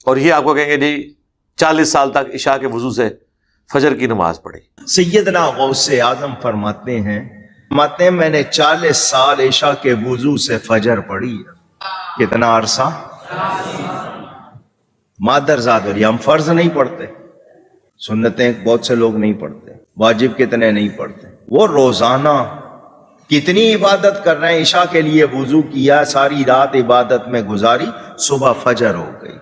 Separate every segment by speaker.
Speaker 1: اور یہ آپ کو کہیں گے جی 40 سال تک عشاء کے وضو سے فجر کی نماز پڑھی۔
Speaker 2: سیدنا غوث اعظم فرماتے ہیں میں نے 40 سال عشاء کے وضو سے فجر پڑھی ہے۔ کتنا عرصہ؟ مادرزاد، اور یہ ہم فرض نہیں پڑھتے، سنتیں بہت سے لوگ نہیں پڑھتے، واجب کتنے نہیں پڑھتے، وہ روزانہ کتنی عبادت کر رہے ہیں۔ عشاء کے لیے وضو کیا، ساری رات عبادت میں گزاری، صبح فجر ہو گئی۔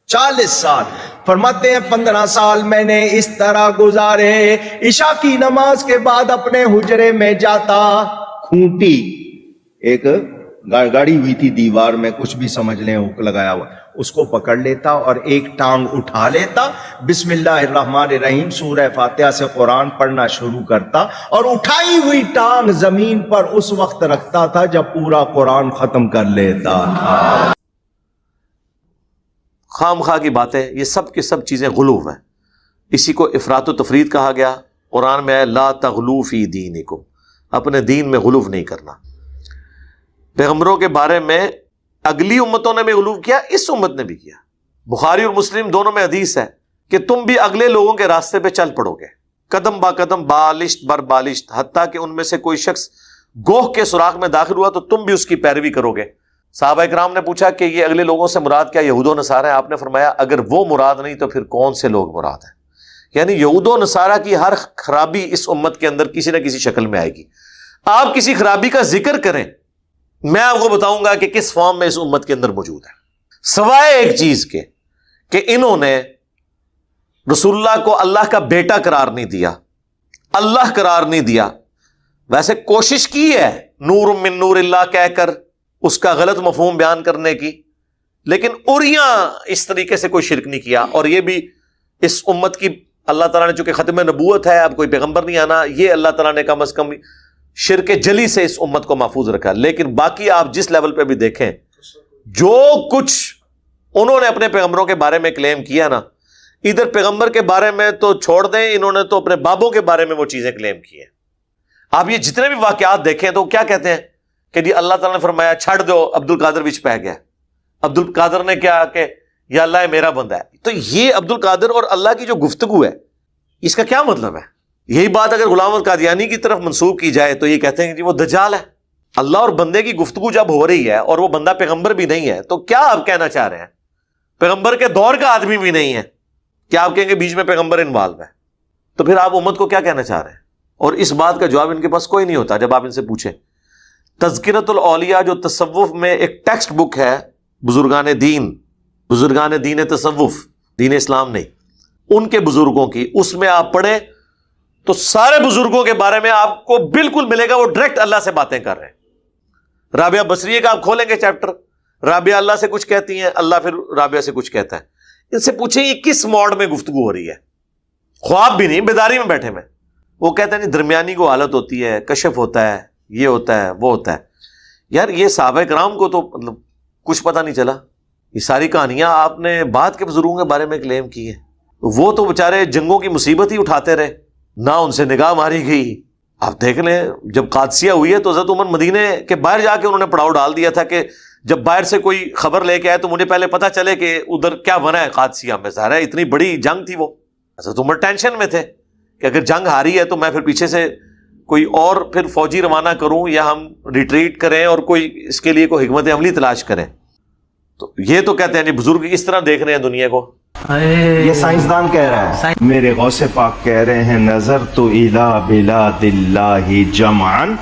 Speaker 2: 40 سال فرماتے ہیں 15 سال میں نے اس طرح گزارے، عشاء کی نماز کے بعد اپنے حجرے میں جاتا، کھونٹی ایک گاڑی ہوئی تھی دیوار میں، کچھ بھی سمجھ لیں، ہک لگایا ہوا، اس کو پکڑ لیتا اور ایک ٹانگ اٹھا لیتا، بسم اللہ الرحمن الرحیم سورہ فاتحہ سے قرآن پڑھنا شروع کرتا، اور اٹھائی ہوئی ٹانگ زمین پر اس وقت رکھتا تھا جب پورا قرآن ختم کر لیتا تھا۔
Speaker 1: خام خواہ کی باتیں، یہ سب کی سب چیزیں غلو ہیں، اسی کو افراط و تفرید کہا گیا۔ قرآن میں ہے لا تغلو فی دینکم، اپنے دین میں غلو نہیں کرنا۔ پیغمبروں کے بارے میں اگلی امتوں نے بھی غلو کیا، اس امت نے بھی کیا۔ بخاری اور مسلم دونوں میں حدیث ہے کہ تم بھی اگلے لوگوں کے راستے پہ چل پڑو گے، قدم با قدم، بالشت بر بالشت، حتیٰ کہ ان میں سے کوئی شخص گوہ کے سوراخ میں داخل ہوا تو تم بھی اس کی پیروی کرو گے۔ صحابہ کرام نے پوچھا کہ یہ اگلے لوگوں سے مراد کیا یہود و نصارہ ہیں؟ آپ نے فرمایا اگر وہ مراد نہیں تو پھر کون سے لوگ مراد ہیں؟ یعنی یہود و نصارہ کی ہر خرابی اس امت کے اندر کسی نہ کسی شکل میں آئے گی۔ آپ کسی خرابی کا ذکر کریں، میں آپ کو بتاؤں گا کہ کس فارم میں اس امت کے اندر موجود ہے، سوائے ایک چیز کے کہ انہوں نے رسول اللہ کو اللہ کا بیٹا قرار نہیں دیا، اللہ قرار نہیں دیا۔ ویسے کوشش کی ہے نور من نور اللہ کہہ کر اس کا غلط مفہوم بیان کرنے کی، لیکن اوریاں اس طریقے سے کوئی شرک نہیں کیا۔ اور یہ بھی اس امت کی اللہ تعالیٰ نے چونکہ ختم نبوت ہے، اب کوئی پیغمبر نہیں آنا، یہ اللہ تعالیٰ نے کم از کم شرک جلی سے اس امت کو محفوظ رکھا۔ لیکن باقی آپ جس لیول پہ بھی دیکھیں، جو کچھ انہوں نے اپنے پیغمبروں کے بارے میں کلیم کیا نا، ادھر پیغمبر کے بارے میں تو چھوڑ دیں، انہوں نے تو اپنے بابوں کے بارے میں وہ چیزیں کلیم کی ہیں۔ آپ یہ جتنے بھی واقعات دیکھیں تو کیا کہتے ہیں کہ جی اللہ تعالیٰ نے فرمایا چھڑ دو، عبد القادر وچ پہ گیا، عبد القادر نے کیا کہ یا اللہ میرا بندہ ہے۔ تو یہ عبد القادر اور اللہ کی جو گفتگو ہے، اس کا کیا مطلب ہے؟ یہی بات اگر غلام احمد قادیانی کی طرف منسوب کی جائے تو یہ کہتے ہیں کہ جی وہ دجال ہے۔ اللہ اور بندے کی گفتگو جب ہو رہی ہے اور وہ بندہ پیغمبر بھی نہیں ہے تو کیا آپ کہنا چاہ رہے ہیں؟ پیغمبر کے دور کا آدمی بھی نہیں ہے، کیا آپ کہیں گے بیچ میں پیغمبر انوالو ہے؟ تو پھر آپ امت کو کیا کہنا چاہ رہے ہیں؟ اور اس بات کا جواب ان کے پاس کوئی نہیں ہوتا جب آپ ان سے پوچھیں۔ تذکرۃ الاولیاء جو تصوف میں ایک ٹیکسٹ بک ہے، بزرگان دین تصوف، دین اسلام نہیں، ان کے بزرگوں کی، اس میں آپ پڑھیں تو سارے بزرگوں کے بارے میں آپ کو بالکل ملے گا وہ ڈائریکٹ اللہ سے باتیں کر رہے ہیں۔ رابعہ بصریہ کا آپ کھولیں گے چیپٹر، رابعہ اللہ سے کچھ کہتی ہیں، اللہ پھر رابعہ سے کچھ کہتا ہے۔ ان سے پوچھیں یہ کس موڈ میں گفتگو ہو رہی ہے؟ خواب بھی نہیں، بیداری میں بیٹھے میں۔ وہ کہتے ہیں نہیں درمیانی کو حالت ہوتی ہے، کشف ہوتا ہے، یہ ہوتا ہے، وہ ہوتا ہے۔ یار یہ صحابہ کرام کو تو مطلب کچھ پتہ نہیں چلا، یہ ساری کہانیاں آپ نے بعد کے بزرگوں کے بارے میں کلیم کی ہیں۔ وہ تو بےچارے جنگوں کی مصیبت ہی اٹھاتے رہے، نہ ان سے نگاہ ماری گئی۔ آپ دیکھ لیں جب قادسیہ ہوئی ہے تو حضرت عمر مدینے کے باہر جا کے انہوں نے پڑاؤ ڈال دیا تھا کہ جب باہر سے کوئی خبر لے کے آئے تو مجھے پہلے پتہ چلے کہ ادھر کیا بنا ہے قادسیہ میں۔ ظاہر ہے اتنی بڑی جنگ تھی، وہ حضرت عمر ٹینشن میں تھے کہ اگر جنگ ہاری ہے تو میں پھر پیچھے سے کوئی اور پھر فوجی روانہ کروں یا ہم ریٹریٹ کریں اور کوئی اس کے لیے کوئی حکمت عملی تلاش کریں۔ تو یہ تو کہتے ہیں نہیں بزرگ اس طرح دیکھ رہے ہیں دنیا کو۔
Speaker 2: یہ سائنسدان کہہ رہا ہے، میرے غوث پاک کہہ رہے ہیں نظر تو الی بلاد اللہ جمعن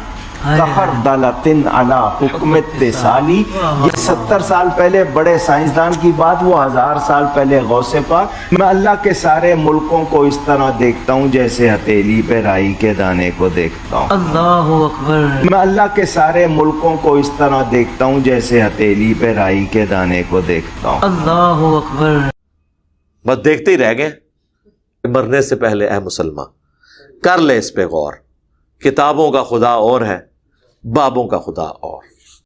Speaker 2: تخردلۃ علی حکم اتصالی۔ یہ 70 سال پہلے بڑے سائنسدان کی بات، وہ 1000 سال پہلے غوث پاک۔ میں اللہ کے سارے ملکوں کو اس طرح دیکھتا ہوں جیسے ہتھیلی پہ رائی کے دانے کو دیکھتا ہوں۔
Speaker 3: اللہ اکبر۔
Speaker 2: میں اللہ کے سارے ملکوں کو اس طرح دیکھتا ہوں جیسے ہتھیلی پہ رائی کے دانے کو دیکھتا ہوں۔
Speaker 3: اللہ اکبر۔
Speaker 1: بس دیکھتے ہی رہ گئے۔ مرنے سے پہلے اے مسلمان کر لے اس پہ غور، کتابوں کا خدا اور ہے، بابوں کا خدا اور۔